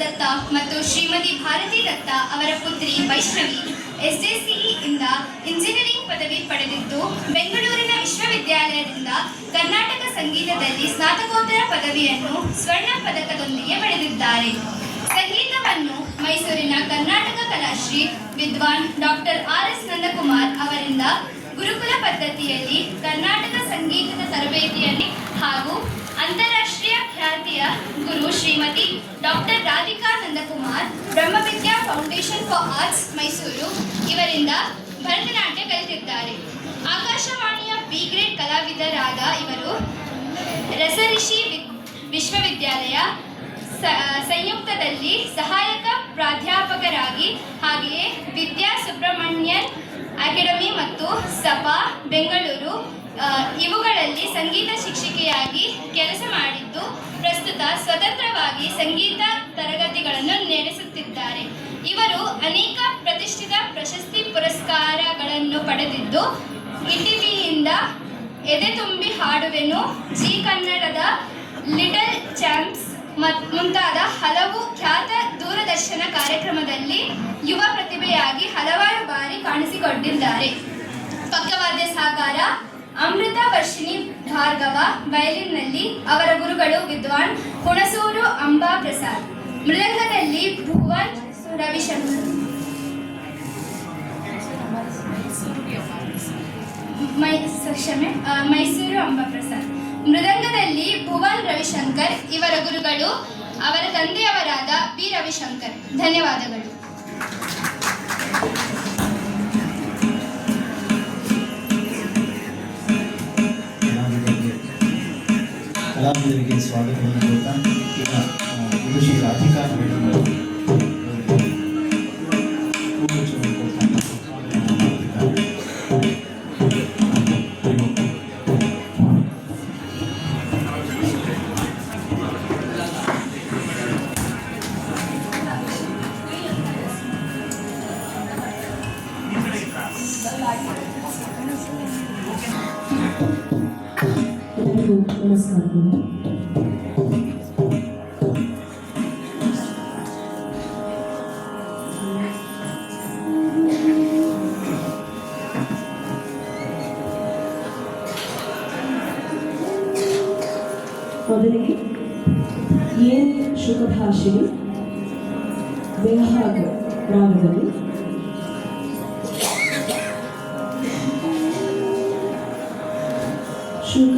ದತ್ತ ಮತ್ತು ಶ್ರೀಮತಿ ಭಾರತಿ ದತ್ತ ಅವರ ಪುತ್ರಿ ವೈಷ್ಣವಿ ಎಸ್ಜೆಸಿಇ ಇಂದ ಇಂಜಿನಿಯರಿಂಗ್ ಪದವಿ ಪಡೆದಿದ್ದು, ಬೆಂಗಳೂರಿನ ವಿಶ್ವವಿದ್ಯಾಲಯದಿಂದ ಕರ್ನಾಟಕ ಸಂಗೀತದಲ್ಲಿ ಸ್ನಾತಕೋತ್ತರ ಪದವಿಯನ್ನು ಸ್ವರ್ಣ ಪದಕದೊಂದಿಗೆ ಪಡೆದಿದ್ದಾರೆ. ಸಂಗೀತವನ್ನು ಮೈಸೂರಿನ ಕರ್ನಾಟಕ ಕಲಾಶ್ರೀ ವಿದ್ವಾನ್ ಡಾಕ್ಟರ್ ಆರ್.ಎಸ್. ನಂದಕುಮಾರ್ ಅವರಿಂದ ಗುರುಕುಲ ಪದ್ಧತಿಯಲ್ಲಿ ಕರ್ನಾಟಕ ಸಂಗೀತದ ತರಬೇತಿಯಲ್ಲಿ ಹಾಗೂ ಅಂತಾರಾಷ್ಟ್ರೀಯ ಖ್ಯಾತಿಯ ಗುರು Shrimati doctor Radhika Nandakumar Brahmavidya foundation for arts Mysuru ಇವರಿಂದ ಭರತನಾಟ್ಯ ಕಲಿತಿದ್ದಾರೆ. ಆಕಾಶವಾಣಿಯ ಬಿ ಗ್ರೇಡ್ ಕಲಾವಿದರಾದ ಇವರು ರಸಋಷಿ ವಿಶ್ವವಿದ್ಯಾಲಯ ಸಂಯುಕ್ತದಲ್ಲಿ ಸಹಾಯಕ ಪ್ರಾಧ್ಯಾಪಕರಾಗಿ, ಹಾಗೆಯೇ ವಿದ್ಯಾ ಸುಬ್ರಹ್ಮಣ್ಯನ್ ಅಕಾಡೆಮಿ ಮತ್ತು ಸಪಾ ಬೆಂಗಳೂರು ಇವುಗಳಲ್ಲಿ ಸಂಗೀತ ಶಿಕ್ಷಕಿಯಾಗಿ ಕೆಲಸ ಮಾಡಿದ್ದು, ಪ್ರಸ್ತುತ ಸ್ವತಂತ್ರವಾಗಿ ಸಂಗೀತ ತರಗತಿಗಳನ್ನು ನಡೆಸುತ್ತಿದ್ದಾರೆ. ಇವರು ಅನೇಕ ಪ್ರತಿಷ್ಠಿತ ಪ್ರಶಸ್ತಿ ಪುರಸ್ಕಾರಗಳನ್ನು ಪಡೆದಿದ್ದು, ಇಟಿವಿಯಿಂದ ಎದೆ ತುಂಬಿ ಹಾಡುವೆನು, ಜಿ ಕನ್ನಡದ ಲಿಟಲ್ ಚಾಂಪ್ಸ್ ಮುಂತಾದ ಹಲವು ಖ್ಯಾತ ದೂರದರ್ಶನ ಕಾರ್ಯಕ್ರಮದಲ್ಲಿ ಯುವ ಪ್ರತಿಭೆಯಾಗಿ ಹಲವಾರು ಬಾರಿ ಕಾಣಿಸಿಕೊಂಡಿದ್ದಾರೆ. ಪಕ್ಕವಾದ್ಯ ಸಹಕಾರ ಅಮೃತ ವರ್ಷಿಣಿ ಭಾರ್ಗವ ವಯಲಿನ್ನಲ್ಲಿ ಅವರ ಗುರುಗಳು ವಿದ್ವಾನ್ ಹುಣಸೂರು ಅಂಬಾ ಪ್ರಸಾದ್, ಮೃದಂಗದಲ್ಲಿ ಭುವನ್ ರವಿಶಂಕರ್, ಮೈಸೂರು ಅಂಬಾ ಪ್ರಸಾದ್, ಮೃದಂಗದಲ್ಲಿ ಭುವನ್ ರವಿಶಂಕರ್ ಇವರ ಗುರುಗಳು ಅವರ ತಂದೆಯವರಾದ ಬಿ ರವಿಶಂಕರ್. ಧನ್ಯವಾದಗಳು. ಕಲಾವಿದರಿಗೆ ಸ್ವಾಗತವನ್ನು ಕೊಡ್ತಾ ಈಗ ಶ್ರೀ ರಾಧಿಕಾ ನಮಸ್ಕಾರ. ಮೊದಲಿಗೆ ಏನ್ ಶುಭಭಾಷಿಣಿ ಬೆಹಾಗ್ ರಾಗದಲ್ಲಿ ಶುಭ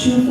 ಶುಭ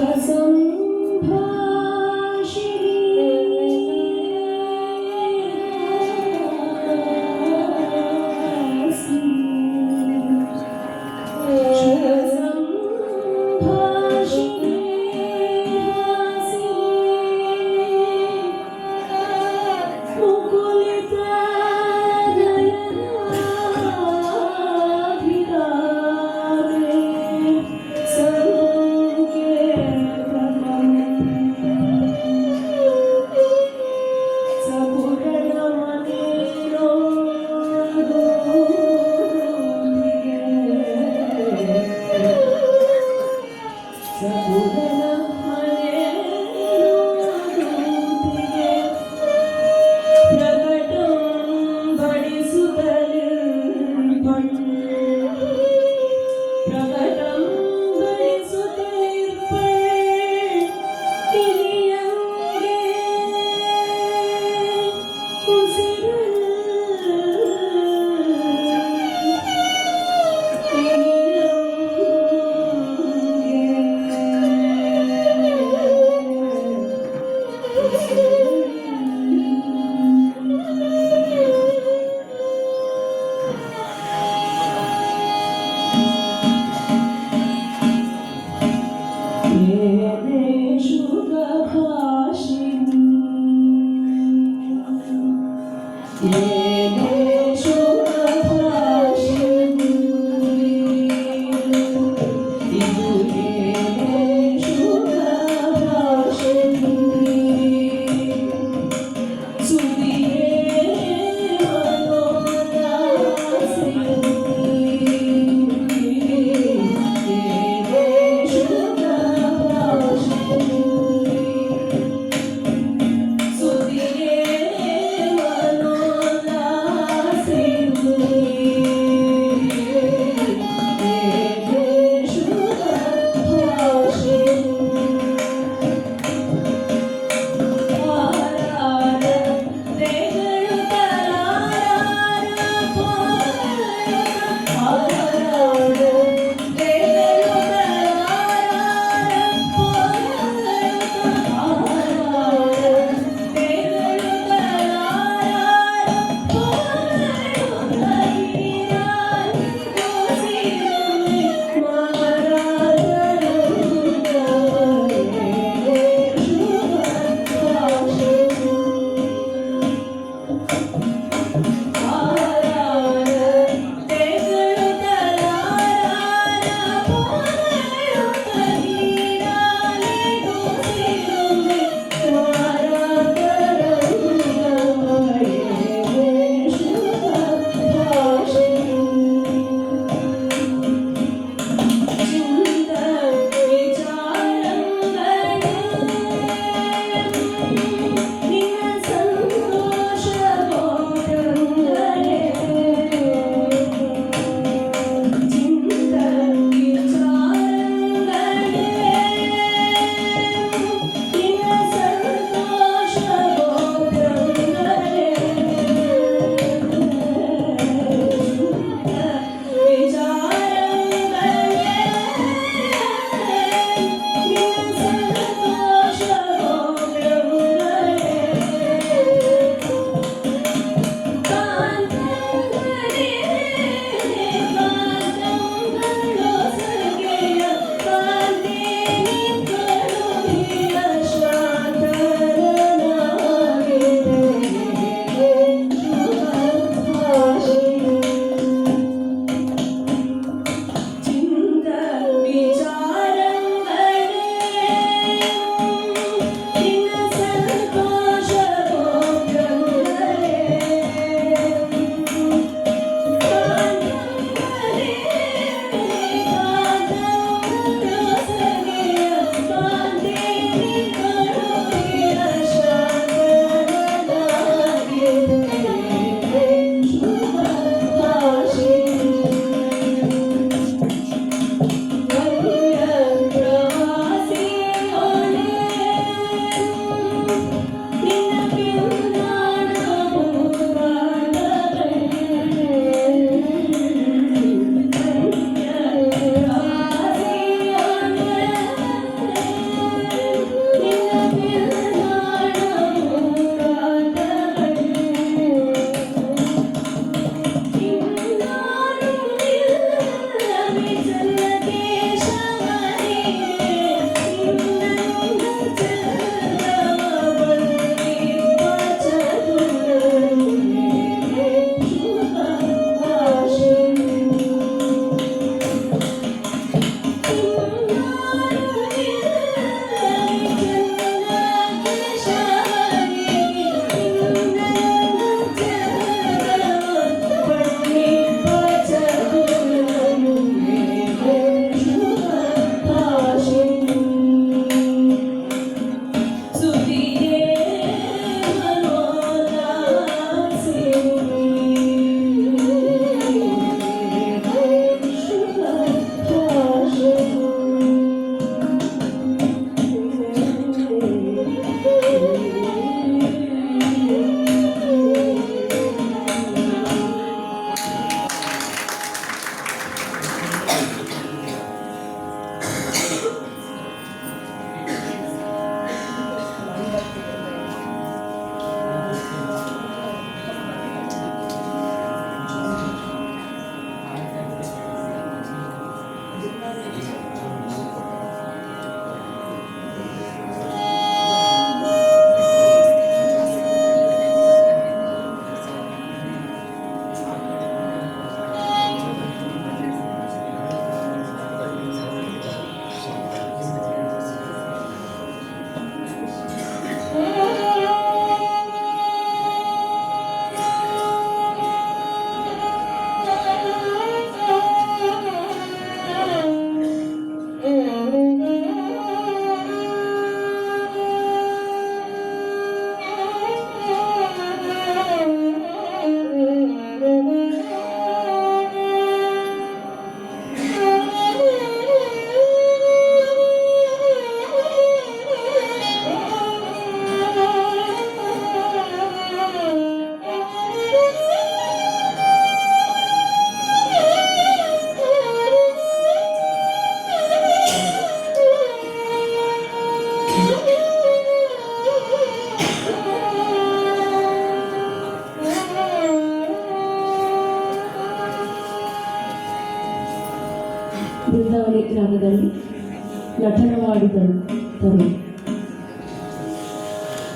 ನಟನವಾಡಿದಳು ತರು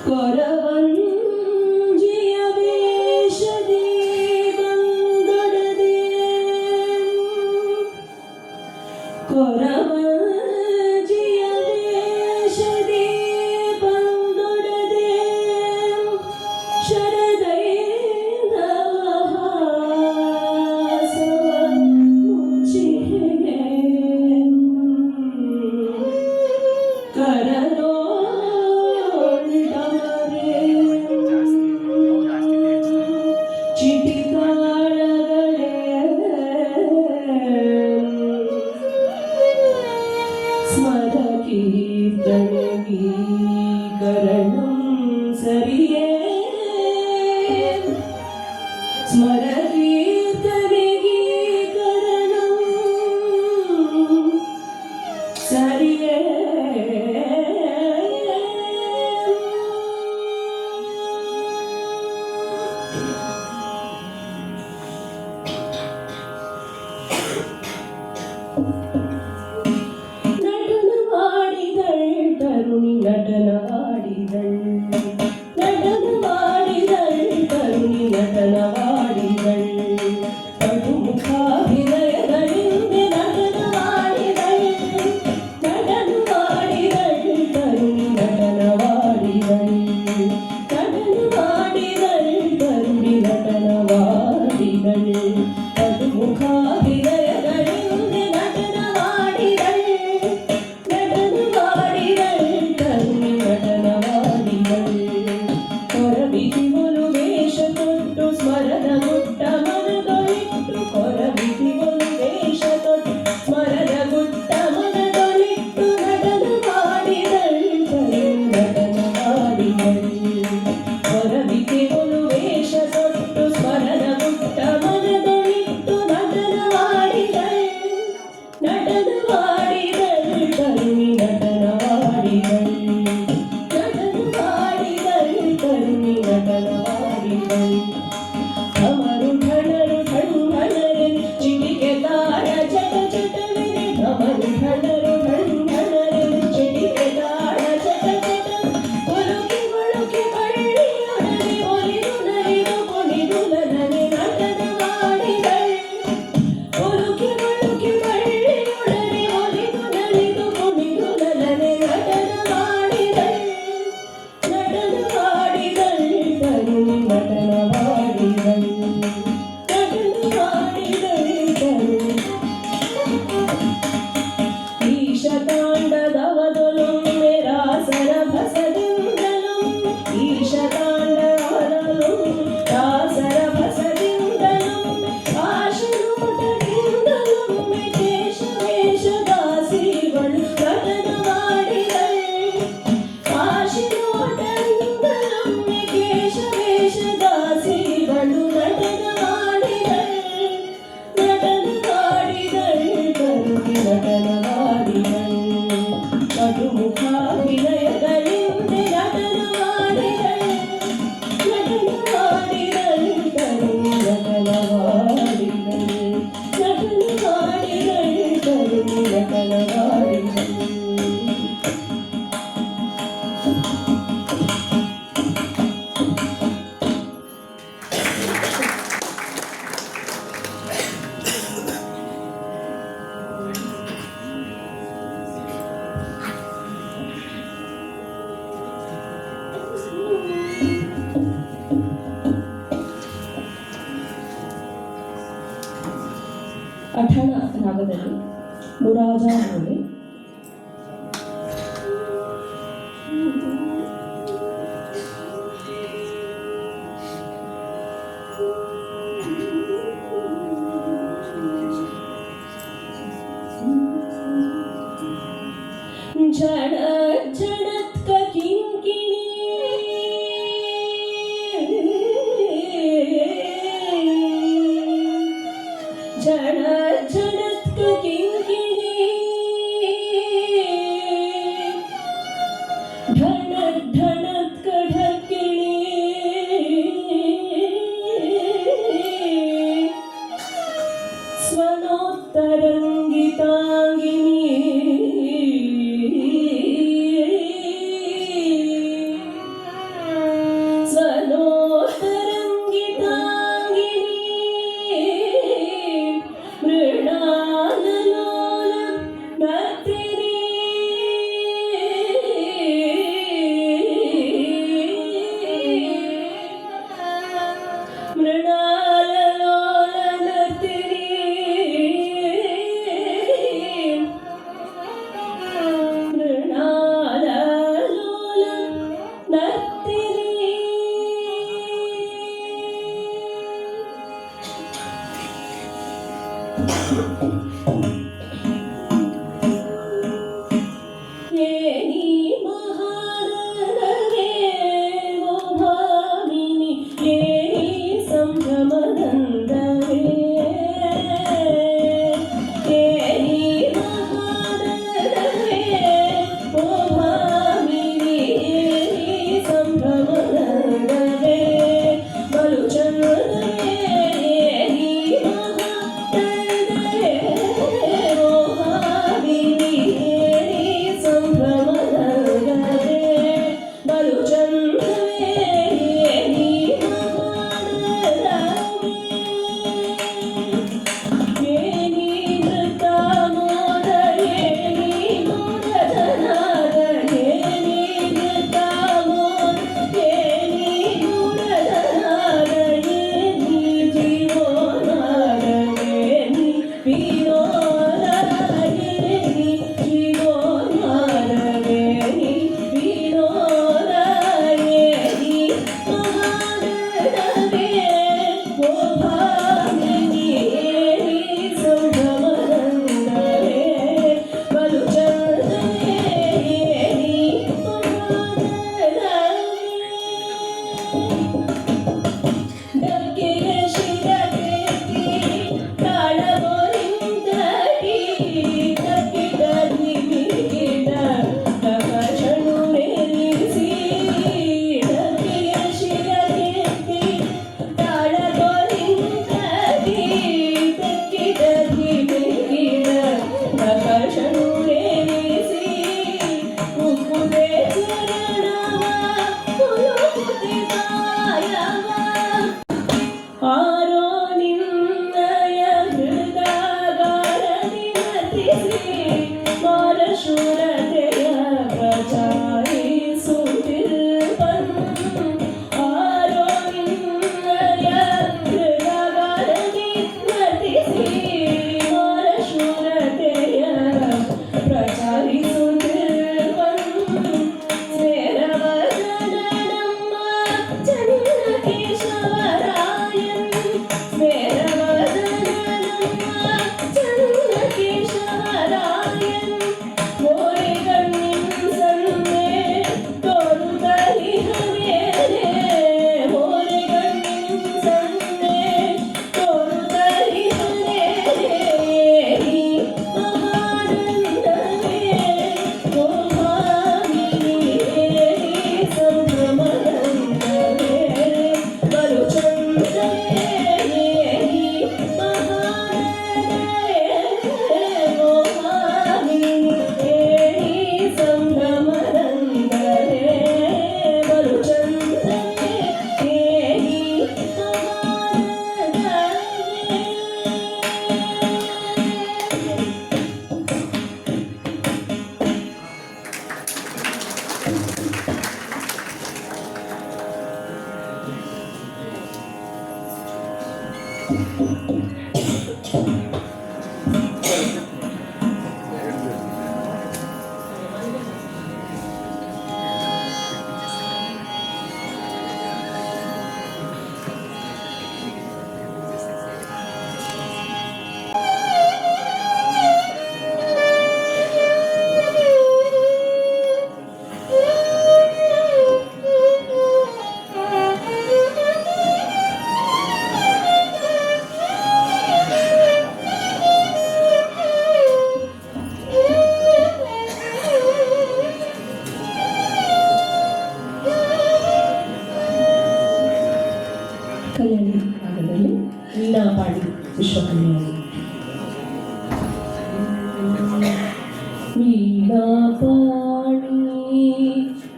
ಕೊರವಂಜಿಯ ವೇಷದಿ ಬಂದೊಡದೆ ಕೊರವಂಜಿಯ ವೇಷದಿ ಬಂದೊಡದೆ ಶರದೈದ ಹಾಸವ ಮುಚ್ಚಿಹೆ ಕರದೋಳ್ಡಮರೆ ಚಿಟಿಕಾಳಗಳೇ ಸ್ಮರ ಕೀರ್ತನಗೀಕರಣಂ ಸರಿಯೇ ಸ್ಮರ ಕೀರ್ತನಗೀಕರಣಂ ಸರಿಯೇ ನಟನವಾಡಿದಳ್ ತರುಣಿ ನಟನವಾಡಿದಳ್ ನಟನವಾಡಿದಳ್ ತರುಣಿ ನಟನವಾಡಿದಳ್ ಕಟುಮುಖಾಭಿನಯಗಳಿಂದೆ ನಟನವಾಡಿದಳ್ ನಟನವಾಡಿದಳ್ ತರುಣಿ ನಟನವಾಡಿದಳ್ ನಟನವಾಡಿದಳ್ ತರುಣಿ ನಟನವಾಡಿದಳ್ ಕಟುಮುಖಾಭಿನಯಗಳಿಂದೆ ನಟನವಾಡಿದಳ್ ನಟನವಾಡಿದಳ್ ತರುಣಿ ನಟನವಾಡಿದಳ್ ಕೊರಬಿಸಿವಲು ವೇಷ ತೊಟ್ಟು ಸ್ಮರದ ಗುಟ್ಟ ಮನದೊಳಿಟ್ಟು ಕೊರಬಿಸಿವಲು ವೇಷ ತೊಟ್ಟು ಸ್ಮರದ ಗುಟ್ಟ ಮನದೊಳಿಟ್ಟು ನಟನವಾಡಿದಳ್ ತರುಣಿ ನಟನವಾಡಿದಳ್ ಕೊರಬಿಸಿವಲು ವೇಷ ತೊಟ್ಟು ಸ್ಮರದ ಗುಟ್ಟ ಮನದೊಳಿಟ್ಟು ನಟನವಾಡಿದಳ್ ನಟನವಾಡಿದಳ್ ತರುಣಿ ನಟನವಾಡಿದಳ್ ನಟನವಾಡಿದಳ್ ತರುಣಿ ನಟನವಾಡಿದಳ್ ಢಮರು ಢಣರು ಢಣ್ಣರೆ ಚಿಟಿಕೆ ತಾಳ ಚಟ ಚಟವಿದೆ ಢಮರು ಢಣರು ಢಣ್ಣರೆ ಚಿಟಿಕೆ ತಾಳ ಚಟ ಚಟ ಒಲುಕಿ ಒಳುಕಿ ಬಳ್ಳಿಯೊಡನೆ ಒಲಿದು ನಲಿದು ಕುಣಿದು ನಲನೆ ನಟನವಾಡಿದಳ್ ಒಲುಕಿ ಒಳುಕಿ ಬಳ್ಳಿಯೊಡನೆ ಒಲಿದು ನಲಿದು ಕುಣಿದು ನಲನೆ ನಟನವಾಡಿದಳ್ ನಟನವಾಡಿದಳ್ ತರುಣಿ ನಟನವಾಡಿದಳ್ ನಟನವಾಡಿದಳ್ ತರುಣಿ ಈಶತಾಂಡದವದೊಲೊಮ್ಮೆ ರಾಸರ ಭಸದಿಂದಲೊಮ್ಮೆ ಈಶತಾಂಡದವದೊಲೊಮ್ಮೆ ರಾಸರ ಭಸದಿಂದಲೊಮ್ಮೆ ಆಶನೋಟದಿಂದಲೊಮ್ಮೆ ಕೇಶವೇಷದಾಸಿಗಳು ನಟನವಾಡಿದಳ್ ಆಶನೋಟದಿಂದಲೊಮ್ಮೆ ಕೇಶವೇಷದಾಸಿಗಳು ನಟನವಾಡಿದಳ್ ನಟನವಾಡಿದಳ್ ತರುಣಿ ನಟನವಾಡಿದಳ್ ಕಟುಮುಖಾಭಿನಯಗಳಿಂದೆ ನಟನವಾಡಿದಳ್ ನಟನವಾಡಿದಳ್ ತರುಣಿ ನಟನವಾಡಿದಳ್ ನಟನವಾಡಿದಳ್ ತರುಣಿ ನಟನವಾಡಿದಳ್ ಅಠಣ ರಾಗದಲ್ಲಿ ಮುರಾಜ ಮೂಲೆ झड़ झड़त का किंकिणी झड़ झड़त का किंकिणी ढणत ढणत का ढकिणी स्वनोत्तरंगितांगिनी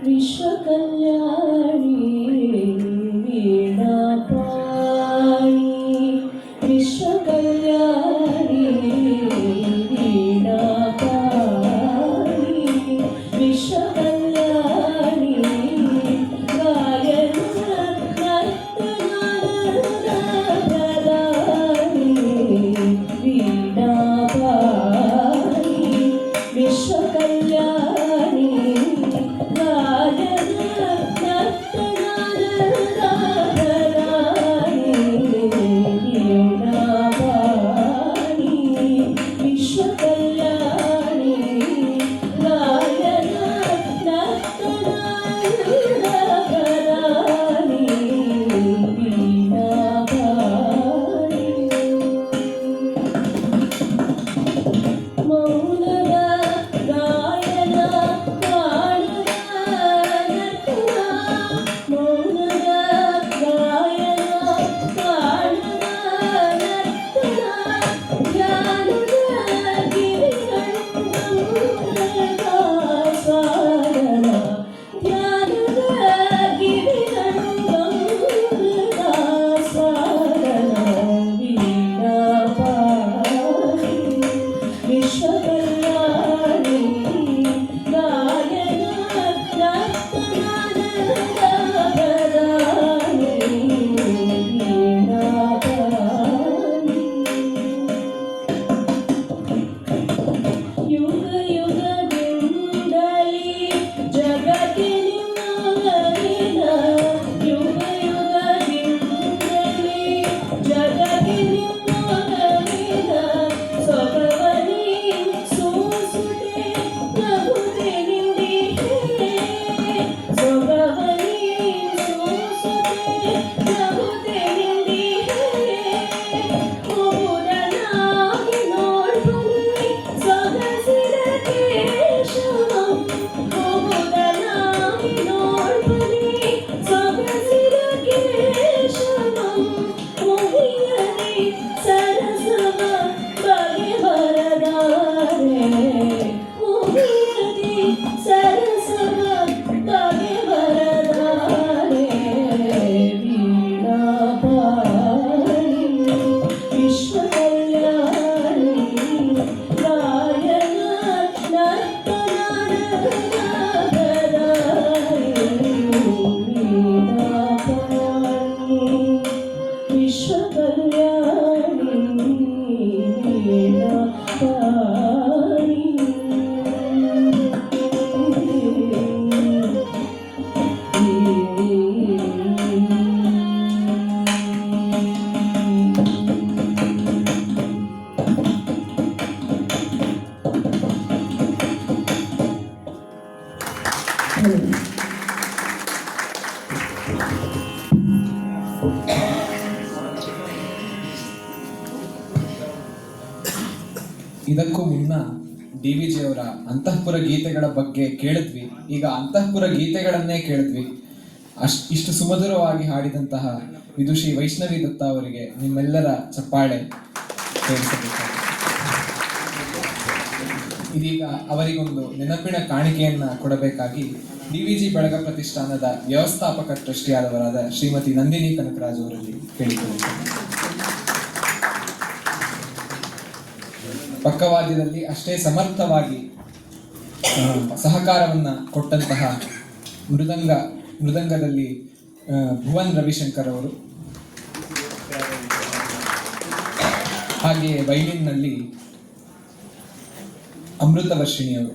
ವಿಶ್ವಕಲ್ಯಾಣಿ ವೀಣಾಪಾಣಿ ವಿಶ್ವಕಲ್ಯಾಣಿ ವೀಣಾಪಾಣಿ ವಿಶ್ವಕಲ್ಯಾಣಿ ಗಾಯನ ನರ್ತನಾನಂದರಾಣಿ ವೀಣಾಪಾಣಿ ವಿಶ್ವಕಲ್ಯಾಣಿ ಗಾಯನ ನರ್ತನಾನಂದರಾಣಿ ವೀಣಾಪಾಣಿ ವಿಶ್ವಕಲ್ಯಾಣಿ ಗಾಯನ ನರ್ತನಾನಂದರಾಣಿ ವೀಣಾಪಾಣಿ ಮೌನದ ಗಾಯನ ಕಾಣದ ನರ್ತನ ಮೌನದ ಗಾಯನ ಕಾಣದ ನರ್ತನ ಧ್ಯಾನದ ಗಿರಿಗಂಧದ ಸ್ವಾಗನ ಧ್ಯಾನದ ಗಿರಿಗಂಧದ ಸ್ವಾಗನ ವೀಣಾಪಾಣಿ ವಿಶ್ವಕಲ್ಯಾಣಿ ಗಾಯನ ನರ್ತನಾನಂದರಾಣಿ ವೀಣಾಪಾಣಿ ಯುಗ ಯುಗದಿಂದಲೇ ಜಗತ್ತಿನ ಮಗನಿನ ಯುಗ ಯುಗದಿಂದಲೇ ಜಗತ್ತಿನ ಮಗನಿನ ಸೊಗವನಿ ಸೂಸುತೆ ಪ್ರಭುತೆ ನಿಂದಿಹೆ ಸೊಗವನಿ ಸೂಸುತೆ ಪ್ರಭುತೆ ನಿಂದಿಹೆ ಮುಗುರನಾಗಿ ನೋಡ್ಬನಿ ಸೊಗಸಿದ ಕೇಶವಂ ಮುಗುರನಾಗಿ ನೋಡ್ಬನಿ ಸೊಗಸಿದ ಕೇಶವಂ ಮುಗಿಯಲಿ ಸರಸವ ಬಗೆಬರದಾರೆ ಮುಗಿಯಲಿ ಸರಸವ ಬಗೆಬರದಾರೆ ವೀಣಾಪಾಣಿ ವಿಶ್ವಕಲ್ಯಾಣಿ ಗಾಯನ ನರ್ತನಾನಂದರಾಣಿ ವೀಣಾಪಾಣಿ ವಿಶ್ವಕಲ್ಯಾಣಿ ವೀಣಾಪಾಣಿ ಇದಕ್ಕೂ ಮುನ್ನ DVJ ಅವರ ಅಂತಃಪುರ ಗೀತೆಗಳ ಬಗ್ಗೆ ಕೇಳಿದ್ವಿ. ಈಗ ಅಂತಃಪುರ ಗೀತೆಗಳನ್ನೇ ಕೇಳಿದ್ವಿ. ಇಷ್ಟು ಸುಮಧುರವಾಗಿ ಹಾಡಿದಂತಹ ವಿದುಷಿ ವೈಷ್ಣವಿ ದತ್ತ ಅವರಿಗೆ ನಿಮ್ಮೆಲ್ಲರ ಚಪ್ಪಾಳೆ ಕೇಳಿಸಬೇಕಾಗಿದೆ. ಇದೀಗ ಅವರಿಗೊಂದು ನೆನಪಿನ ಕಾಣಿಕೆಯನ್ನ ಕೊಡಬೇಕಾಗಿ DVG ಬಳಗ ಪ್ರತಿಷ್ಠಾನದ ವ್ಯವಸ್ಥಾಪಕ ಟ್ರಸ್ಟಿಯಾದವರಾದ ಶ್ರೀಮತಿ ನಂದಿನಿ ಕನಕರಾಜ್ ಅವರಲ್ಲಿ ಕೇಳಿಕೊಳ್ಳುತ್ತೇನೆ. ಪಕ್ಕವಾದ್ಯದಲ್ಲಿ ಅಷ್ಟೇ ಸಮರ್ಥವಾಗಿ ಸಹಕಾರವನ್ನ ಕೊಟ್ಟಂತಹ ಮೃದಂಗದಲ್ಲಿ ಭುವನ್ ರವಿಶಂಕರ್ ಅವರು, ಹಾಗೆಯೇ ವೈಲಿನ್ನಲ್ಲಿ ಅಮೃತ ವರ್ಷಿಣಿ ಅವರು.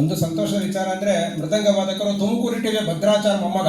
ಒಂದು ಸಂತೋಷದ ವಿಚಾರ ಅಂದ್ರೆ ಮೃದಂಗ ವಾದಕರು ತುಮಕೂರು ಟಿವಿಯ ಭದ್ರಾಚಾರ ಮೊಮ್ಮಗ